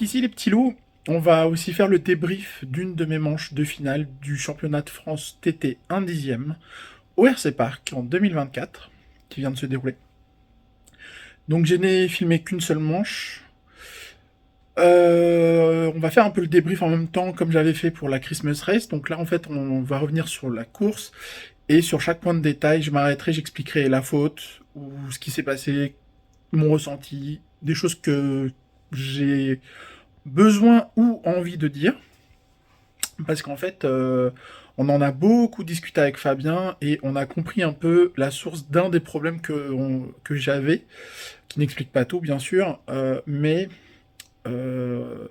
ici les petits loups, on va aussi faire le débrief d'une de mes manches de finale du championnat de France TT 1 dixième au RC Park en 2024, qui vient de se dérouler. Donc je n'ai filmé qu'une seule manche. On va faire un peu le débrief en même temps comme j'avais fait pour la Christmas Race. Donc là en fait on va revenir sur la course et sur chaque point de détail je m'arrêterai, j'expliquerai la faute ou ce qui s'est passé, mon ressenti, des choses que j'ai besoin ou envie de dire. Parce qu'en fait, on en a beaucoup discuté avec Fabien et on a compris un peu la source d'un des problèmes que j'avais, qui n'explique pas tout bien sûr, mais euh,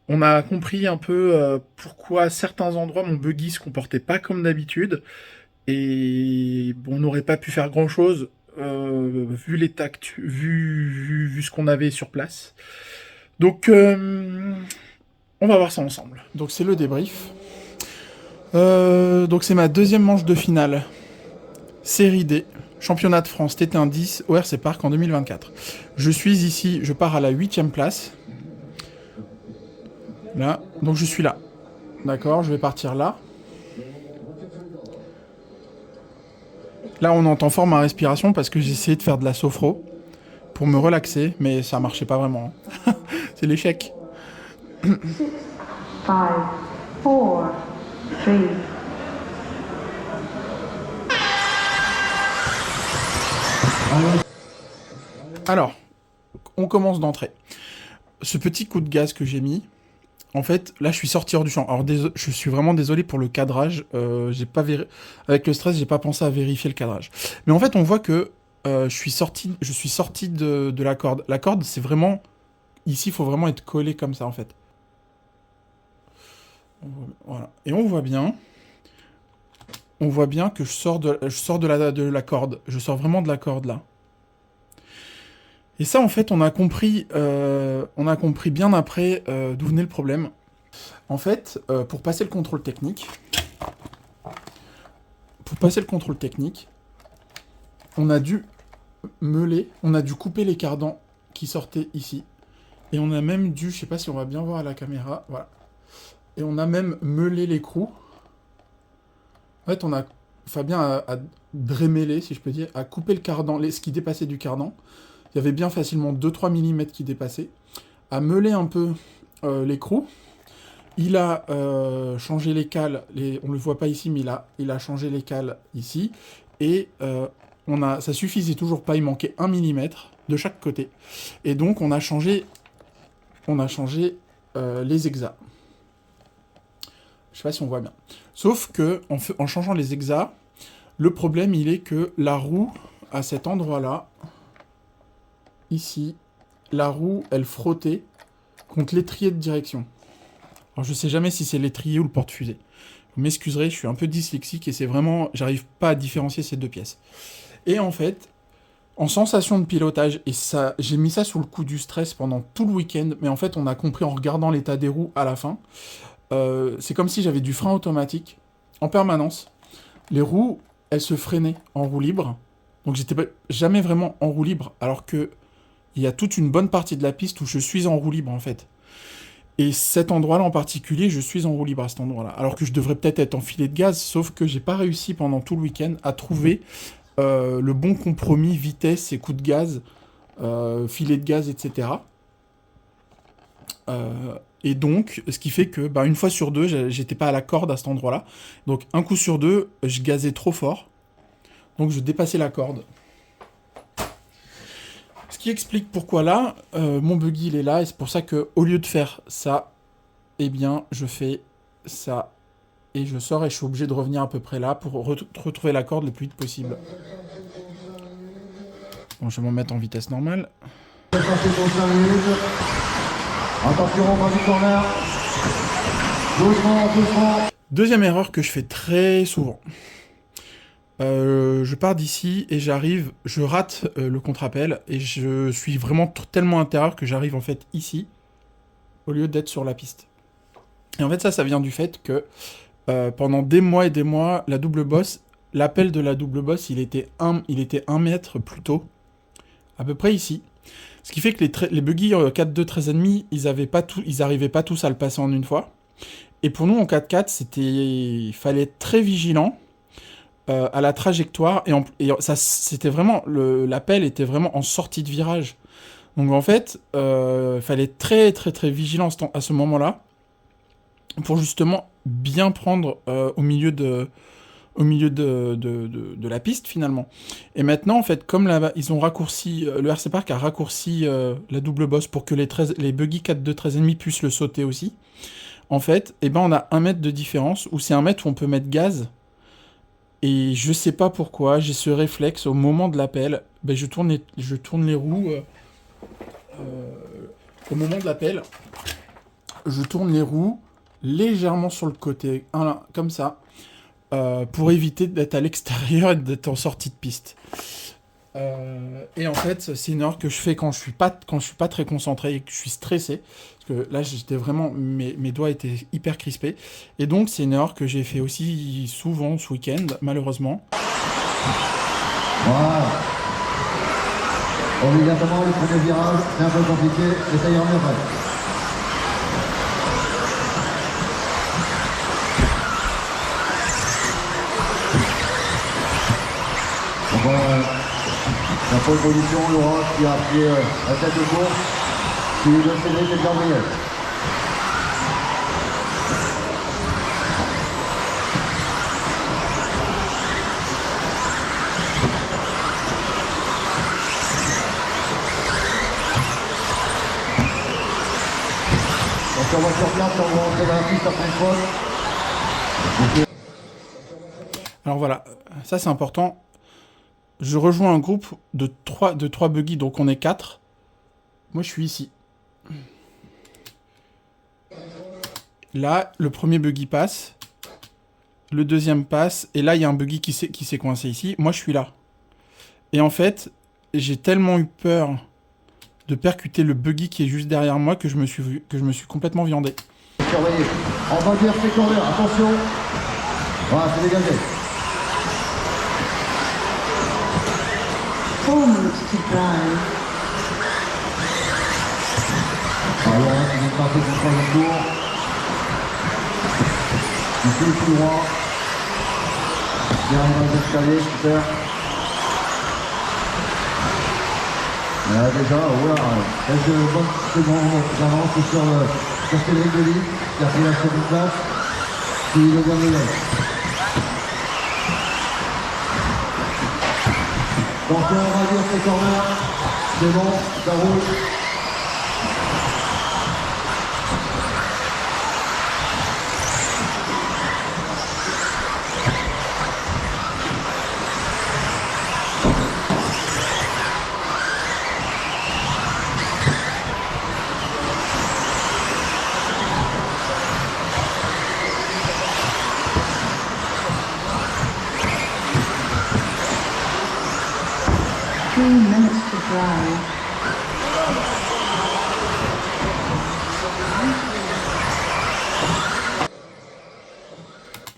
on a compris un peu pourquoi certains endroits mon buggy se comportait pas comme d'habitude et bon, on n'aurait pas pu faire grand chose vu les tacts, vu ce qu'on avait sur place. Donc on va voir ça ensemble. Donc c'est le débrief. Donc c'est ma deuxième manche de finale. Série D, championnat de France TT1 10 au RC Park en 2024. Je suis ici, je pars à la 8ème place. Là, donc je suis là. D'accord, je vais partir là. Là on entend fort ma respiration parce que j'ai essayé de faire de la sophro pour me relaxer, mais ça marchait pas vraiment. C'est l'échec. 6, 5, 4, 3. Alors, on commence d'entrée. Ce petit coup de gaz que j'ai mis, en fait, là, je suis sorti hors du champ. Alors, je suis vraiment désolé pour le cadrage. J'ai pas avec le stress, j'ai pas pensé à vérifier le cadrage. Mais en fait, on voit que je suis sorti de la corde. La corde, c'est vraiment ici, il faut vraiment être collé comme ça, en fait. Voilà. Et on voit bien. On voit bien que je sors de la corde. Je sors vraiment de la corde là. Et ça, en fait, on a compris bien après d'où venait le problème. En fait, pour passer le contrôle technique, on a dû on a dû couper les cardans qui sortaient ici. Et on a même dû, je sais pas si on va bien voir à la caméra, voilà. Et on a même meulé l'écrou. En fait, Fabien a drémêlé, si je peux dire, a coupé le cardan, ce qui dépassait du cardan. Il y avait bien facilement 2-3 mm qui dépassaient. A meulé un peu l'écrou. Il a changé les cales, on le voit pas ici, mais il a changé les cales ici. Et ça suffisait toujours pas, il manquait 1 mm de chaque côté. Et donc on a changé les hexas. Je sais pas si on voit bien. Sauf que en changeant les hexas, le problème il est que la roue, à cet endroit-là, ici, la roue, elle frottait contre l'étrier de direction. Alors je sais jamais si c'est l'étrier ou le porte-fusée. Vous m'excuserez, je suis un peu dyslexique et c'est vraiment, j'arrive pas à différencier ces deux pièces. Et en fait, en sensation de pilotage, et ça, j'ai mis ça sous le coup du stress pendant tout le week-end, mais en fait on a compris en regardant l'état des roues à la fin. C'est comme si j'avais du frein automatique en permanence. Les roues, elles se freinaient en roue libre. Donc j'étais jamais vraiment en roue libre, alors que il y a toute une bonne partie de la piste où je suis en roue libre en fait. Et cet endroit-là en particulier, je suis en roue libre à cet endroit-là. Alors que je devrais peut-être être en filet de gaz, sauf que j'ai pas réussi pendant tout le week-end à trouver le bon compromis vitesse et coup de gaz, filet de gaz, etc. Et donc, ce qui fait que, une fois sur deux, j'étais pas à la corde à cet endroit-là. Donc, un coup sur deux, je gazais trop fort. Donc, je dépassais la corde. Ce qui explique pourquoi là, mon buggy il est là, et c'est pour ça que au lieu de faire ça, eh bien, je fais ça. Et je sors et je suis obligé de revenir à peu près là pour retrouver la corde le plus vite possible. Bon, je vais m'en mettre en vitesse normale. Deuxième erreur que je fais très souvent. Je pars d'ici et je rate le contre-appel et je suis vraiment tellement intérieur que j'arrive en fait ici au lieu d'être sur la piste. Et en fait ça vient du fait que pendant des mois et des mois, la double bosse, l'appel de la double bosse, il était 1 mètre plus tôt, à peu près ici. Ce qui fait que les buggy 4.2 13,5, ils arrivaient pas tous à le passer en une fois. Et pour nous, en 4.4, il fallait être très vigilant à la trajectoire. Et ça, c'était vraiment, l'appel était vraiment en sortie de virage. Donc en fait, il fallait être très très très vigilant à ce moment-là pour justement bien prendre au milieu de la piste finalement. Et maintenant en fait, comme là ils ont raccourci, le RC Park a raccourci la double bosse pour que les buggy 4.2 13,5 puissent le sauter aussi. En fait, eh ben on a 1 mètre de différence, où c'est 1 mètre où on peut mettre gaz. Et je sais pas pourquoi, j'ai ce réflexe au moment de l'appel, ben je tourne les roues. Au moment de l'appel, je tourne les roues légèrement sur le côté, comme ça, pour éviter d'être à l'extérieur et d'être en sortie de piste. Et en fait, c'est une erreur que je fais quand je suis pas très concentré et que je suis stressé. Parce que là, j'étais vraiment, mes doigts étaient hyper crispés. Et donc, c'est une erreur que j'ai fait aussi souvent ce week-end, malheureusement. Voilà. Obligatoirement, le premier virage, c'est un peu compliqué, essayez en mieux. Donc, la pole position, Laurent qui a appuyé la tête de course, qui le CD, c'est Gabriel. Donc on va sur place, on va rentrer dans la piste après une faute. Alors voilà, ça c'est important. Je rejoins un groupe de 3 buggy, donc on est 4. Moi je suis ici. Là, le premier buggy passe. Le deuxième passe. Et là, il y a un buggy qui s'est coincé ici. Moi je suis là. Et en fait, j'ai tellement eu peur de percuter le buggy qui est juste derrière moi que je me suis complètement viandé. Surveillez. On va dire c'est corner, attention. Voilà, c'est dégagé. 4 minutes to drive. Alors, qui vient de passer du troisième tour. Il fait tout droit. Il arrive dans les escaliers, super. Déjà, voilà, quelques bonnes secondes d'avance sur Cédric Delis, qui a pris la seconde place, qui le dernier là. Donc on va dire c'est corner, c'est bon, ça roule.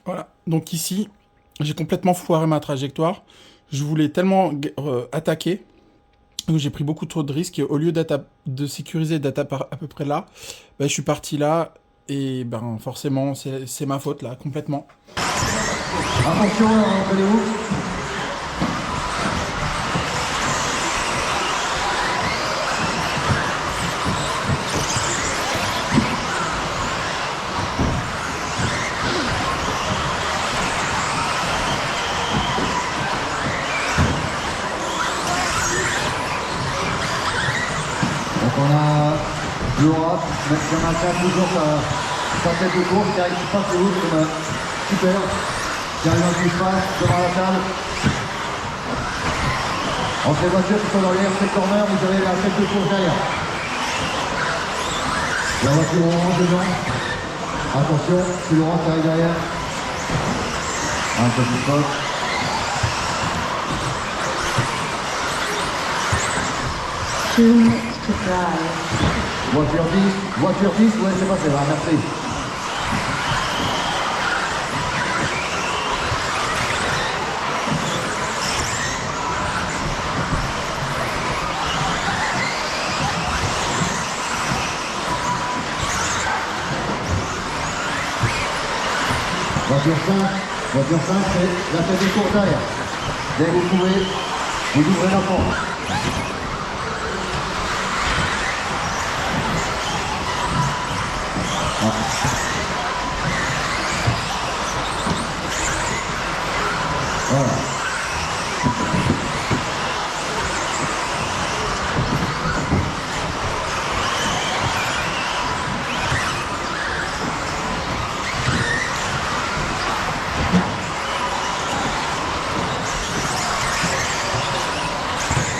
Voilà, donc ici, j'ai complètement foiré ma trajectoire. Je voulais tellement attaquer que j'ai pris beaucoup trop de risques et au lieu de sécuriser d'être à peu près là, ben, je suis parti là et ben forcément c'est ma faute là, complètement. Attention, rappelez-vous. On a Laura, même si on a toujours sa tête de course, qui arrive pas c'est ouf, super, qui arrive dans l'espace, devant la table. Entre les voitures qui sont dans les RC corner, vous avez la tête de course derrière. La voiture orange dedans. Attention, c'est Laura qui arrive derrière. Un petit spot. To drive. Voiture 10, ouais c'est passé, là, merci. Voiture 5, c'est la tête du cours derrière. Dès que vous pouvez, vous ouvrez la porte. Voilà.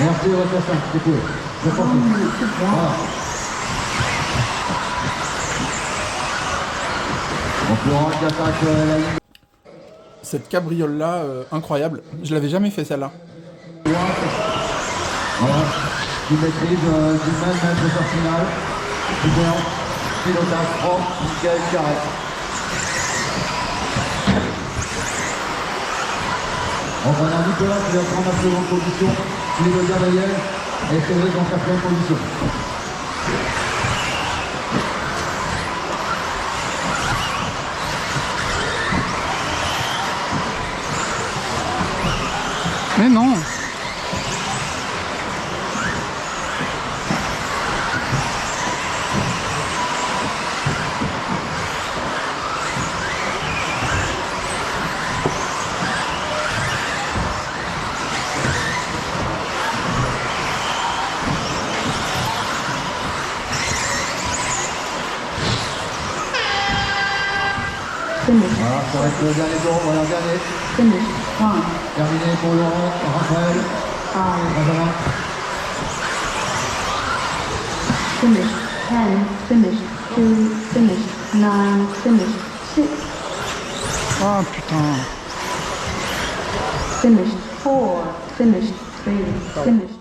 Merci, voiture 5, c'est cool. C'est parti. Voilà. On pourra qui attaque la ligne. Cette cabriole-là, incroyable. Je l'avais jamais fait celle-là. Voilà. Qui maîtrise du même maître sur finale. Super. Pilotage propre, nickel, carré. Enfin, on a Nicolas qui va prendre la seconde position. Philippe Gabriel et Cédric en quatrième position. Mais non. Voilà, ça va être le dernier tour, voilà, dernier. Finish 1. Terminé pour Laurent, Raphaël, 5. Benjamin. Finish 10. Finish 2. Finish 9. Finish 6. Ah putain. Finish 4. Finish 3. Finish